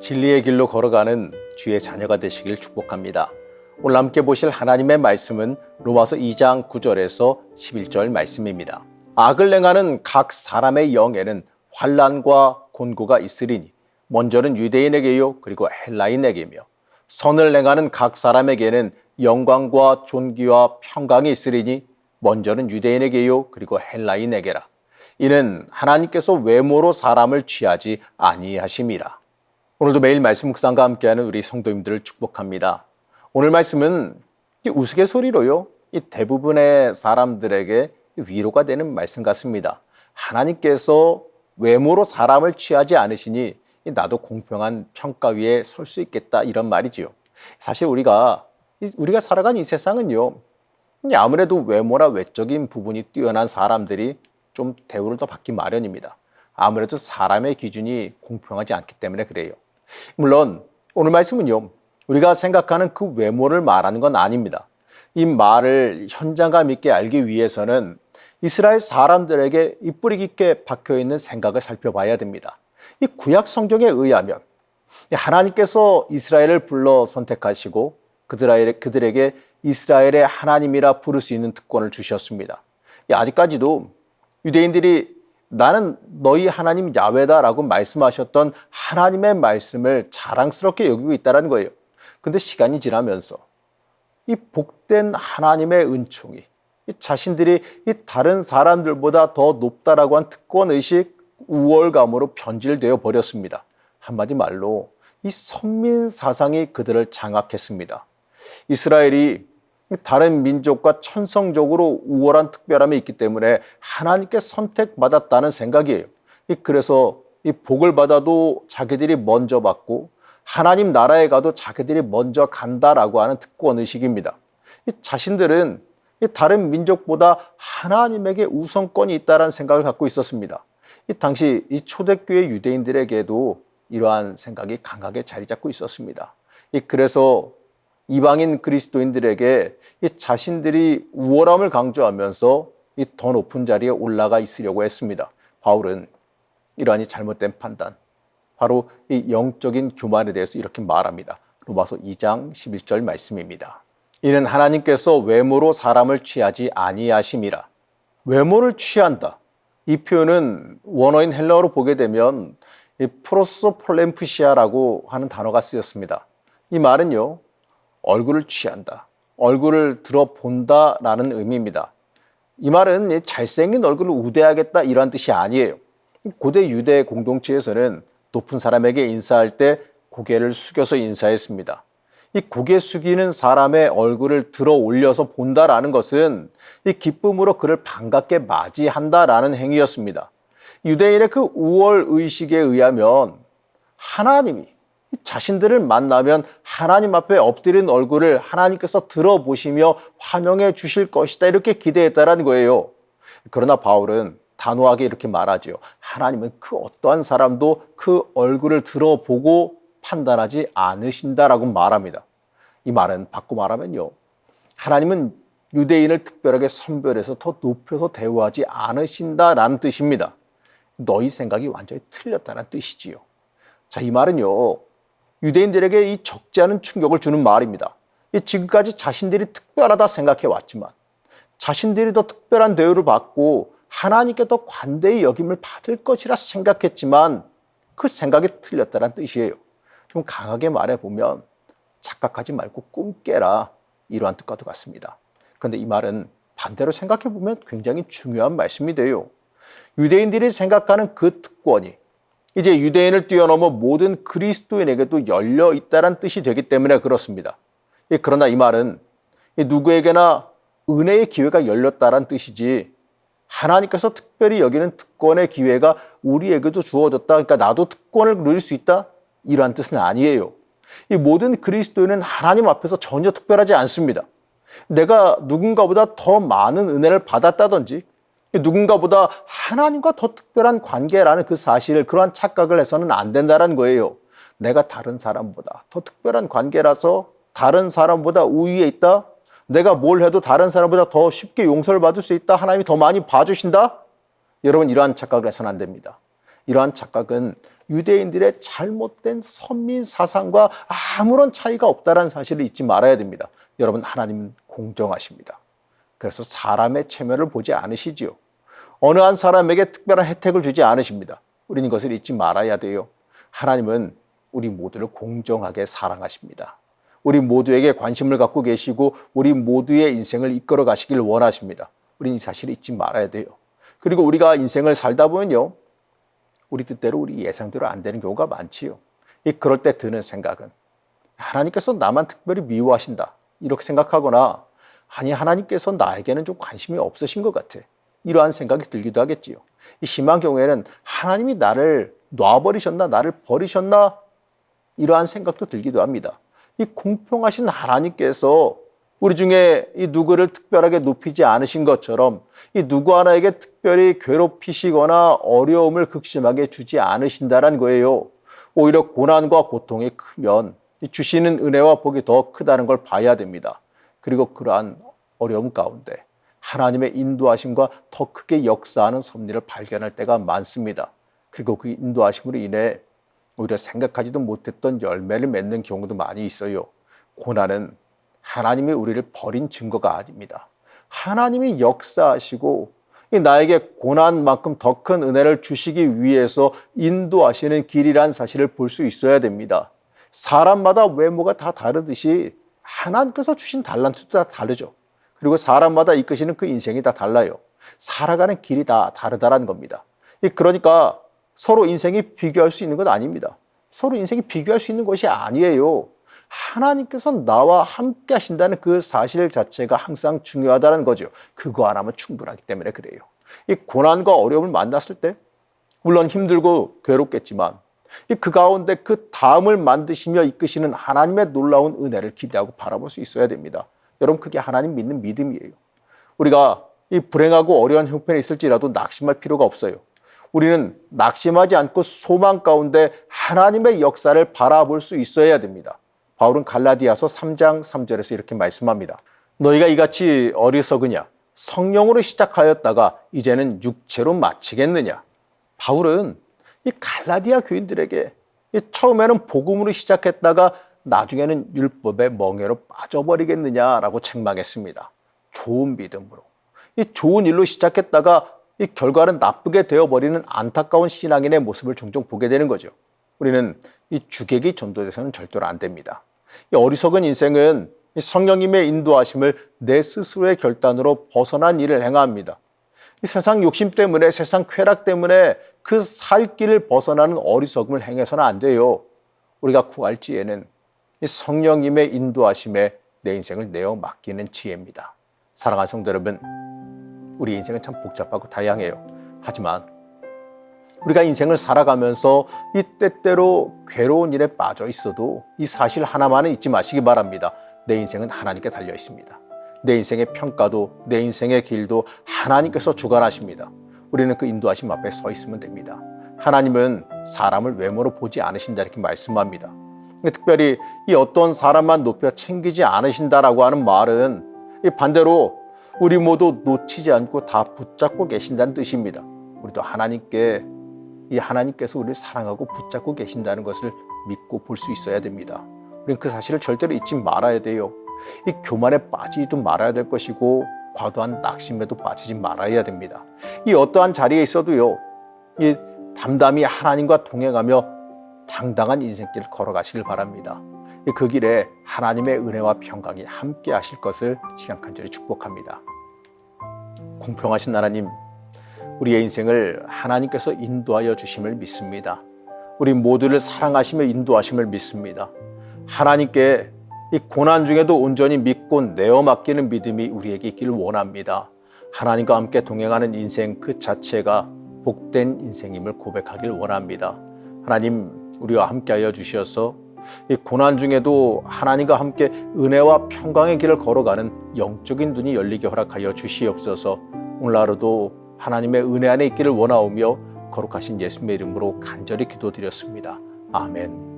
진리의 길로 걸어가는 주의 자녀가 되시길 축복합니다. 오늘 함께 보실 하나님의 말씀은 로마서 2장 9절에서 11절 말씀입니다. 악을 행하는 각 사람의 영에는 환난과 곤고가 있으리니 먼저는 유대인에게요 그리고 헬라인에게며 선을 행하는 각 사람에게는 영광과 존귀와 평강이 있으리니 먼저는 유대인에게요 그리고 헬라인에게라. 이는 하나님께서 외모로 사람을 취하지 아니하심이라. 오늘도 매일 말씀 묵상과 함께하는 우리 성도님들을 축복합니다. 오늘 말씀은 우스갯소리로요, 이 대부분의 사람들에게 위로가 되는 말씀 같습니다. 하나님께서 외모로 사람을 취하지 않으시니 나도 공평한 평가 위에 설 수 있겠다, 이런 말이지요. 사실 우리가 살아가는 이 세상은요, 아무래도 외모나 외적인 부분이 뛰어난 사람들이 좀 대우를 더 받기 마련입니다. 아무래도 사람의 기준이 공평하지 않기 때문에 그래요. 물론 오늘 말씀은요, 우리가 생각하는 그 외모를 말하는 건 아닙니다. 이 말을 현장감 있게 알기 위해서는 이스라엘 사람들에게 이 뿌리 깊게 박혀있는 생각을 살펴봐야 됩니다. 이 구약 성경에 의하면 하나님께서 이스라엘을 불러 선택하시고 그들에게 이스라엘의 하나님이라 부를 수 있는 특권을 주셨습니다. 아직까지도 유대인들이 나는 너희 하나님 야훼다라고 말씀하셨던 하나님의 말씀을 자랑스럽게 여기고 있다는 거예요. 근데 시간이 지나면서 이 복된 하나님의 은총이 자신들이 이 다른 사람들보다 더 높다라고 한 특권의식, 우월감으로 변질되어 버렸습니다. 한마디 말로 이 선민 사상이 그들을 장악했습니다. 이스라엘이 다른 민족과 천성적으로 우월한 특별함이 있기 때문에 하나님께 선택받았다는 생각이에요. 그래서 이 복을 받아도 자기들이 먼저 받고 하나님 나라에 가도 자기들이 먼저 간다라고 하는 특권의식입니다. 자신들은 다른 민족보다 하나님에게 우선권이 있다는 생각을 갖고 있었습니다. 당시 이 초대교회 유대인들에게도 이러한 생각이 강하게 자리 잡고 있었습니다. 그래서 이방인 그리스도인들에게 자신들이 우월함을 강조하면서 더 높은 자리에 올라가 있으려고 했습니다. 바울은 이러한 잘못된 판단, 바로 이 영적인 교만에 대해서 이렇게 말합니다. 로마서 2장 11절 말씀입니다. 이는 하나님께서 외모로 사람을 취하지 아니하심이라. 외모를 취한다. 이 표현은 원어인 헬라어로 보게 되면 프로소폴렘프시아라고 하는 단어가 쓰였습니다. 이 말은요, 얼굴을 취한다, 얼굴을 들어본다라는 의미입니다. 이 말은 잘생긴 얼굴을 우대하겠다 이런 뜻이 아니에요. 고대 유대 공동체에서는 높은 사람에게 인사할 때 고개를 숙여서 인사했습니다. 이 고개 숙이는 사람의 얼굴을 들어 올려서 본다라는 것은 이 기쁨으로 그를 반갑게 맞이한다라는 행위였습니다. 유대인의 그 우월 의식에 의하면 하나님이 자신들을 만나면 하나님 앞에 엎드린 얼굴을 하나님께서 들어보시며 환영해 주실 것이다, 이렇게 기대했다라는 거예요. 그러나 바울은 단호하게 이렇게 말하죠. 하나님은 그 어떠한 사람도 그 얼굴을 들어보고 판단하지 않으신다라고 말합니다. 이 말은 바꿔 말하면요, 하나님은 유대인을 특별하게 선별해서 더 높여서 대우하지 않으신다라는 뜻입니다. 너희 생각이 완전히 틀렸다는 뜻이지요. 자, 이 말은요, 유대인들에게 이 적지 않은 충격을 주는 말입니다. 지금까지 자신들이 특별하다 생각해 왔지만, 자신들이 더 특별한 대우를 받고 하나님께 더 관대히 여김을 받을 것이라 생각했지만 그 생각이 틀렸다는 뜻이에요. 좀 강하게 말해보면 착각하지 말고 꿈 깨라, 이러한 뜻과도 같습니다. 그런데 이 말은 반대로 생각해보면 굉장히 중요한 말씀이 돼요. 유대인들이 생각하는 그 특권이 이제 유대인을 뛰어넘어 모든 그리스도인에게도 열려 있다는 뜻이 되기 때문에 그렇습니다. 그러나 이 말은 누구에게나 은혜의 기회가 열렸다는 뜻이지, 하나님께서 특별히 여기는 특권의 기회가 우리에게도 주어졌다, 그러니까 나도 특권을 누릴 수 있다, 이러한 뜻은 아니에요. 이 모든 그리스도인은 하나님 앞에서 전혀 특별하지 않습니다. 내가 누군가보다 더 많은 은혜를 받았다든지 누군가보다 하나님과 더 특별한 관계라는 그 사실을, 그러한 착각을 해서는 안 된다는 거예요. 내가 다른 사람보다 더 특별한 관계라서 다른 사람보다 우위에 있다, 내가 뭘 해도 다른 사람보다 더 쉽게 용서를 받을 수 있다, 하나님이 더 많이 봐주신다, 여러분 이러한 착각을 해서는 안 됩니다. 이러한 착각은 유대인들의 잘못된 선민 사상과 아무런 차이가 없다는 사실을 잊지 말아야 됩니다. 여러분, 하나님은 공정하십니다. 그래서 사람의 체면을 보지 않으시지요. 어느 한 사람에게 특별한 혜택을 주지 않으십니다. 우리는 이것을 잊지 말아야 돼요. 하나님은 우리 모두를 공정하게 사랑하십니다. 우리 모두에게 관심을 갖고 계시고 우리 모두의 인생을 이끌어 가시길 원하십니다. 우리는 이 사실을 잊지 말아야 돼요. 그리고 우리가 인생을 살다 보면요, 우리 뜻대로 우리 예상대로 안 되는 경우가 많지요. 그럴 때 드는 생각은 하나님께서 나만 특별히 미워하신다 이렇게 생각하거나, 아니 하나님께서 나에게는 좀 관심이 없으신 것 같아, 이러한 생각이 들기도 하겠지요. 심한 경우에는 하나님이 나를 놔버리셨나, 나를 버리셨나, 이러한 생각도 들기도 합니다. 이 공평하신 하나님께서 우리 중에 이 누구를 특별하게 높이지 않으신 것처럼 이 누구 하나에게 특별히 괴롭히시거나 어려움을 극심하게 주지 않으신다는 거예요. 오히려 고난과 고통이 크면 주시는 은혜와 복이 더 크다는 걸 봐야 됩니다. 그리고 그러한 어려움 가운데 하나님의 인도하심과 더 크게 역사하는 섭리를 발견할 때가 많습니다. 그리고 그 인도하심으로 인해 오히려 생각하지도 못했던 열매를 맺는 경우도 많이 있어요. 고난은 하나님이 우리를 버린 증거가 아닙니다. 하나님이 역사하시고 나에게 고난만큼 더 큰 은혜를 주시기 위해서 인도하시는 길이란 사실을 볼 수 있어야 됩니다. 사람마다 외모가 다 다르듯이 하나님께서 주신 달란트도 다 다르죠. 그리고 사람마다 이끄시는 그 인생이 다 달라요. 살아가는 길이 다 다르다는 겁니다. 그러니까 서로 인생이 비교할 수 있는 건 아닙니다. 서로 인생이 비교할 수 있는 것이 아니에요. 하나님께서 나와 함께 하신다는 그 사실 자체가 항상 중요하다는 거죠. 그거 하나면 충분하기 때문에 그래요. 이 고난과 어려움을 만났을 때 물론 힘들고 괴롭겠지만 그 가운데 그 다음을 만드시며 이끄시는 하나님의 놀라운 은혜를 기대하고 바라볼 수 있어야 됩니다. 여러분, 그게 하나님 믿는 믿음이에요. 우리가 이 불행하고 어려운 형편에 있을지라도 낙심할 필요가 없어요. 우리는 낙심하지 않고 소망 가운데 하나님의 역사를 바라볼 수 있어야 됩니다. 바울은 갈라디아서 3장 3절에서 이렇게 말씀합니다. 너희가 이같이 어리석으냐? 성령으로 시작하였다가 이제는 육체로 마치겠느냐? 바울은 이 갈라디아 교인들에게 처음에는 복음으로 시작했다가 나중에는 율법의 멍에로 빠져버리겠느냐라고 책망했습니다. 좋은 믿음으로, 이 좋은 일로 시작했다가 이 결과는 나쁘게 되어버리는 안타까운 신앙인의 모습을 종종 보게 되는 거죠. 우리는 이 주객이 전도돼서는 절대로 안 됩니다. 이 어리석은 인생은 이 성령님의 인도하심을 내 스스로의 결단으로 벗어난 일을 행합니다. 이 세상 욕심 때문에, 세상 쾌락 때문에 그 살 길을 벗어나는 어리석음을 행해서는 안 돼요. 우리가 구할지에는 이 성령님의 인도하심에 내 인생을 내어 맡기는 지혜입니다. 사랑하는 성도 여러분, 우리 인생은 참 복잡하고 다양해요. 하지만 우리가 인생을 살아가면서 이 때때로 괴로운 일에 빠져 있어도 이 사실 하나만은 잊지 마시기 바랍니다. 내 인생은 하나님께 달려 있습니다. 내 인생의 평가도, 내 인생의 길도 하나님께서 주관하십니다. 우리는 그 인도하심 앞에 서 있으면 됩니다. 하나님은 사람을 외모로 보지 않으신다 이렇게 말씀합니다. 특별히 이 어떤 사람만 높여 챙기지 않으신다라고 하는 말은 이 반대로 우리 모두 놓치지 않고 다 붙잡고 계신다는 뜻입니다. 우리도 하나님께서 우리를 사랑하고 붙잡고 계신다는 것을 믿고 볼 수 있어야 됩니다. 우리는 그 사실을 절대로 잊지 말아야 돼요. 이 교만에 빠지지도 말아야 될 것이고 과도한 낙심에도 빠지지 말아야 됩니다. 이 어떠한 자리에 있어도요, 이 담담히 하나님과 동행하며 당당한 인생길을 걸어가시길 바랍니다. 그 길에 하나님의 은혜와 평강이 함께 하실 것을 시간간절히 축복합니다. 공평하신 하나님, 우리의 인생을 하나님께서 인도하여 주심을 믿습니다. 우리 모두를 사랑하시며 인도하심을 믿습니다. 하나님께 이 고난 중에도 온전히 믿고 내어 맡기는 믿음이 우리에게 있기를 원합니다. 하나님과 함께 동행하는 인생 그 자체가 복된 인생임을 고백하길 원합니다. 하나님, 우리와 함께하여 주셔서 이 고난 중에도 하나님과 함께 은혜와 평강의 길을 걸어가는 영적인 눈이 열리게 허락하여 주시옵소서. 오늘 하루도 하나님의 은혜 안에 있기를 원하오며 거룩하신 예수님의 이름으로 간절히 기도드렸습니다. 아멘.